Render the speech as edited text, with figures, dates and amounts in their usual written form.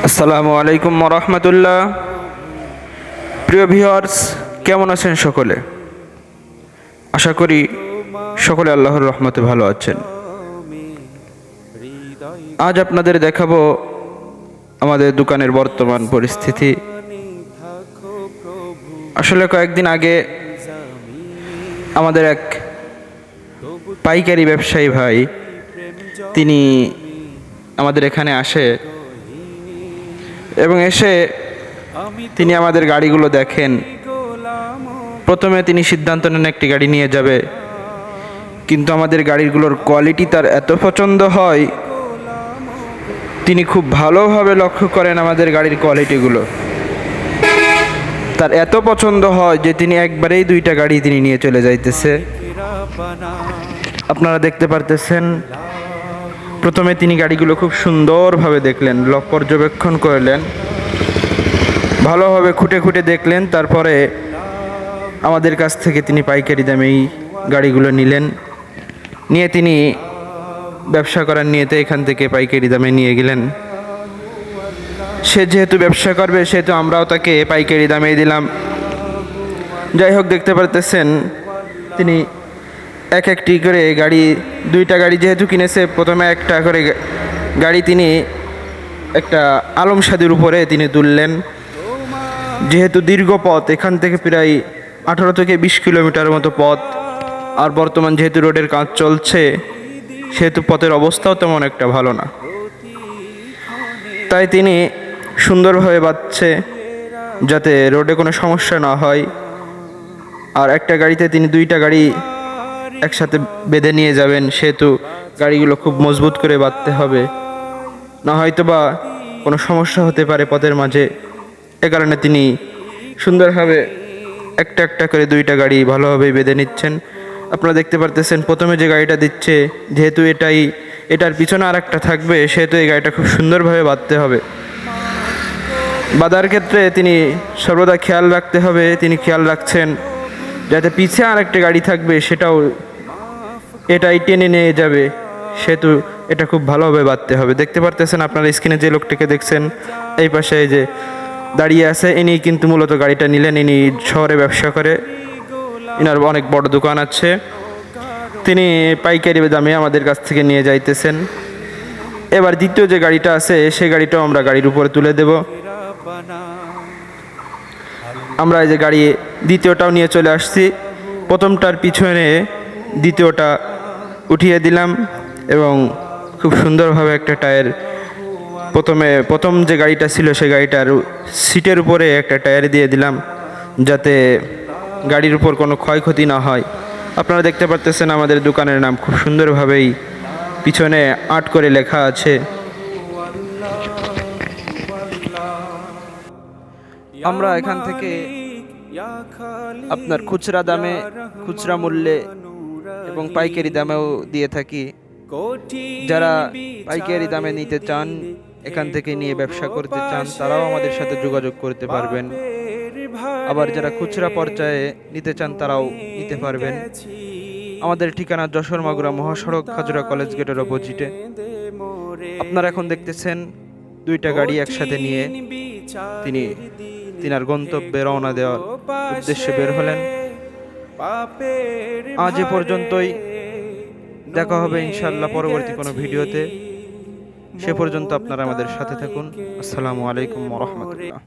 আসসালামু আলাইকুম রহমতুল্লাহ। প্রিয় ভিউয়ার্স, কেমন আছেন সকলে? আশা করি সকলে আল্লাহর রহমতে ভালো আছেন। আজ আপনাদের দেখাবো আমাদের দোকানের বর্তমান পরিস্থিতি। আসলে কয়েকদিন আগে আমাদের এক পাইকারি ব্যবসায়ী ভাই তিনি আমাদের এখানে আসে এবং এসে তিনি আমাদের গাড়িগুলো দেখেন। প্রথমে তিনি সিদ্ধান্ত নেন একটি গাড়ি নিয়ে যাবে, কিন্তু আমাদের গাড়িগুলোর কোয়ালিটি তার এত পছন্দ হয়, তিনি খুব ভালোভাবে লক্ষ্য করেন আমাদের গাড়ির কোয়ালিটিগুলো। তার এত পছন্দ হয় যে তিনি একবারেই দুইটা গাড়ি তিনি নিয়ে চলে যাইতেছে। আপনারা দেখতে পারতেছেন, প্রথমে তিনি গাড়িগুলো খুব সুন্দরভাবে দেখলেন, পর্যবেক্ষণ করলেন, ভালোভাবে খুঁটে খুঁটে দেখলেন। তারপরে আমাদের কাছ থেকে তিনি পাইকারি দামেই গাড়িগুলো নিলেন। নিয়ে তিনি ব্যবসা করার নিয়েতে এখান থেকে পাইকারি দামে নিয়ে গেলেন। সে যেহেতু ব্যবসা করবে, সেহেতু আমরাও তাকে পাইকারি দামেই দিলাম। যাই হোক, দেখতে পারতেছেন তিনি এক একটি করে গাড়ি, দুইটা গাড়ি যেহেতু কিনেছে, প্রথমে একটা করে গাড়ি তিনি একটা আলম সাদির উপরে তিনি তুললেন। যেহেতু দীর্ঘ পথ, এখান থেকে প্রায় 18 থেকে 20 কিলোমিটার মতো পথ, আর বর্তমান যেহেতু রোডের কাজ চলছে, সেহেতু পথের অবস্থাও তেমন একটা ভালো না। তাই তিনি সুন্দরভাবে বাঁধছে যাতে রোডে কোনো সমস্যা না হয়। আর একটা গাড়িতে তিনি দুইটা গাড়ি একসাথে বেঁধে নিয়ে যাবেন, সেহেতু গাড়িগুলো খুব মজবুত করে বাঁধতে হবে, না হয়তো বা কোনো সমস্যা হতে পারে পথের মাঝে। এ কারণে তিনি সুন্দরভাবে একটা একটা করে দুইটা গাড়ি ভালোভাবে বেঁধে নিচ্ছেন। আপনারা দেখতে পারতেছেন, প্রথমে যে গাড়িটা দিচ্ছে, যেহেতু এটার পিছনে আর একটা থাকবে, সেহেতু এই গাড়িটা খুব সুন্দরভাবে বাঁধতে হবে। বাঁধার ক্ষেত্রে তিনি সর্বদা খেয়াল রাখতে হবে, তিনি খেয়াল রাখছেন যাতে পিছে আর একটা গাড়ি থাকবে, সেটাও এটাই টেনে নিয়ে যাবে, সেহেতু এটা খুব ভালোভাবে বাঁধতে হবে। দেখতে পারতেছেন আপনারা স্ক্রিনে যে লোকটিকে দেখছেন, এই পাশে যে দাঁড়িয়ে আছে, ইনি কিন্তু মূলত গাড়িটা নিলেন। ইনি শহরে ব্যবসা করে, ইনার অনেক বড় দোকান আছে। তিনি পাইকারি দামে আমাদের কাছ থেকে নিয়ে যাইতেছেন। এবার দ্বিতীয় যে গাড়িটা আছে, সেই গাড়িটাও আমরা গাড়ির উপরে তুলে দেব। আমরা এই যে গাড়ি দ্বিতীয়টাও নিয়ে চলে আসছি। প্রথমটার পিছনে দ্বিতীয়টা উঠিয়ে দিলাম এবং খুব সুন্দরভাবে একটা টায়ার, প্রথম যে গাড়িটা ছিল সেই গাড়িটার সিটের উপরে একটা টায়ার দিয়ে দিলাম, যাতে গাড়ির উপর কোনো ক্ষয়ক্ষতি না হয়। আপনারা দেখতে পারতেছেন আমাদের দোকানের নাম খুব সুন্দরভাবেই পিছনে আর্ট করে লেখা আছে। আমরা এখান থেকে আপনার খুচরা দামে, খুচরা মূল্যে এবং পাইকারি দামেও দিয়ে থাকি। যারা পাইকারি দামে নিতে চান, এখান থেকে নিয়ে ব্যবসা করতে চান, তারাও আমাদের সাথে যোগাযোগ করতে পারবেন। আবার যারা খুচরা পর্যায়ে নিতে চান, তারাও নিতে পারবেন। আমাদের ঠিকানা যশোর মাগুরা মহাসড়ক, খাজুরা কলেজ গেটের অপোজিটে। আপনারা এখন দেখতেছেন দুইটা গাড়ি একসাথে নিয়ে তিনি তিনার গন্তব্যে রওনা দেওয়ার উদ্দেশ্যে বের হলেন। আজ এ পর্যন্তই, দেখা হবে ইনশাআল্লাহ পরবর্তী কোনো ভিডিওতে। সে পর্যন্ত আপনারা আমাদের সাথে থাকুন। আসসালামু আলাইকুম ওয়া রাহমাতুল্লাহ।